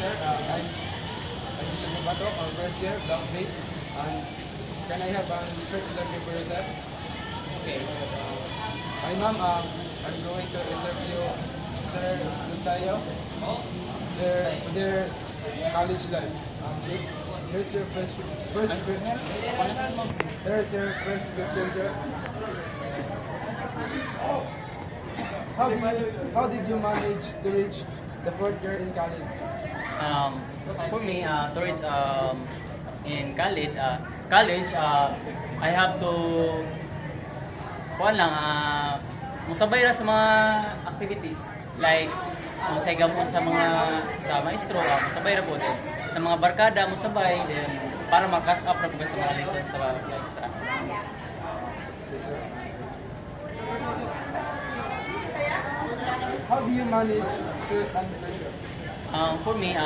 sir. I'm Angelo Bato, first year, Block 3. And can I have a short interview for yourself? Okay. Hi ma'am, I'm going to interview Sir Luntayo. Their college life. Here's your first question. Here's your first question, sir. How did you manage to reach the fourth year in college? For me, towards in college, I have to kuan lang musabay ra sa mga activities like musay gamon sa maestro, musabay ra po din sa mga barkada musabay din para ma-catch up ra po sa mga lessons sa maestra. Yes, sir. How do you manage stress and pressure? For me,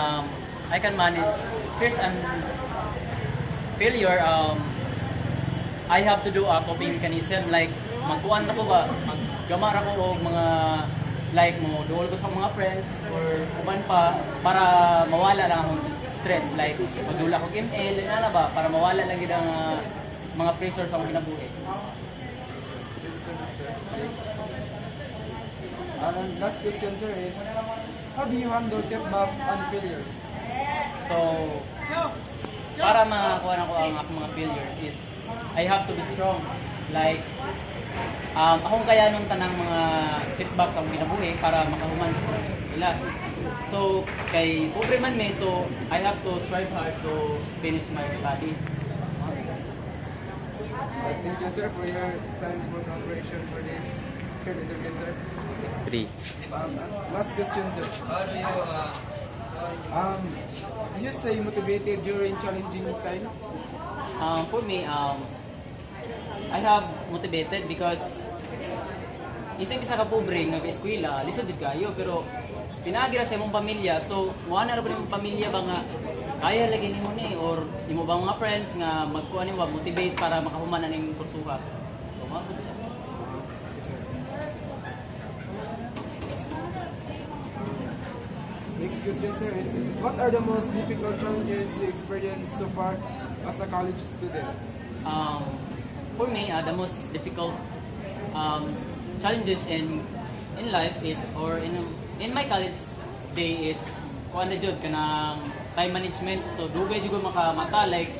I can manage stress and failure. I have to do a coping mechanism like magkuan na ko ba, maggamar ako og mga like mo duol ko sa mga friends or uban pa para mawala lang akong stress like magdula ko ML na ba para mawala lang gid ang mga pressure sa akong kinabuhi. And last question, sir, is how do you handle setbacks and failures? So, para makakuha na ko ang akong mga failures is I have to be strong. Like, akong kaya nung tanang mga setbacks ang kinabuhi para makahuman ko nila. So, kay pobre man me, so I have to strive hard to finish my study. Thank you, sir, for your time for cooperation for this short interview, sir. 3. Last question, sir. Do you stay motivated during challenging times? For me, I have motivated because isang isa ka pobre nga eskwela, lisod jud kayo pero pinaagi ra sa imong pamilya. So, mo na ra ba imong pamilya ba nga kaya lagi nimo ni or imo ba mga friends nga magkuha nimo motivate para makahuman na ning kursuha. So, mabot siya. Yes, sir. Next question, sir, is what are the most difficult challenges you experienced so far as a college student? For me, the most difficult challenges in life is or in my college day is kuan na jud kanang time management. So dugay jud ko makamata like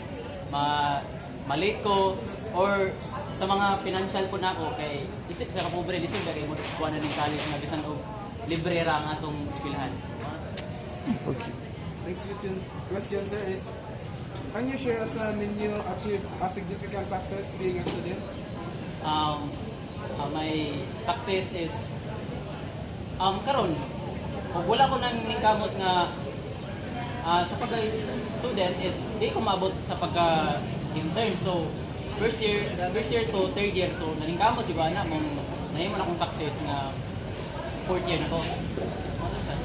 malate ko or sa mga financial po nako kay isip sa kapobre lisod kay mo kuan na ning college nga bisan og libre ra ang atong eskwelahan. Okay. Next question, sir, is can you share a time when you achieved a significant success being a student? My success is karon ug wala ko nang ningkamot nga sa pagka-student is di ko maabot sa pagka-intern. So first year to third year so naningkamot di ba na mong nahimo na akong success nga fourth year na ko. Ano siya?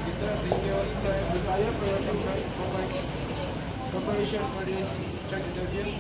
Yes, sir. Thank you, sir, Butaya, for your cooperation for this short interview.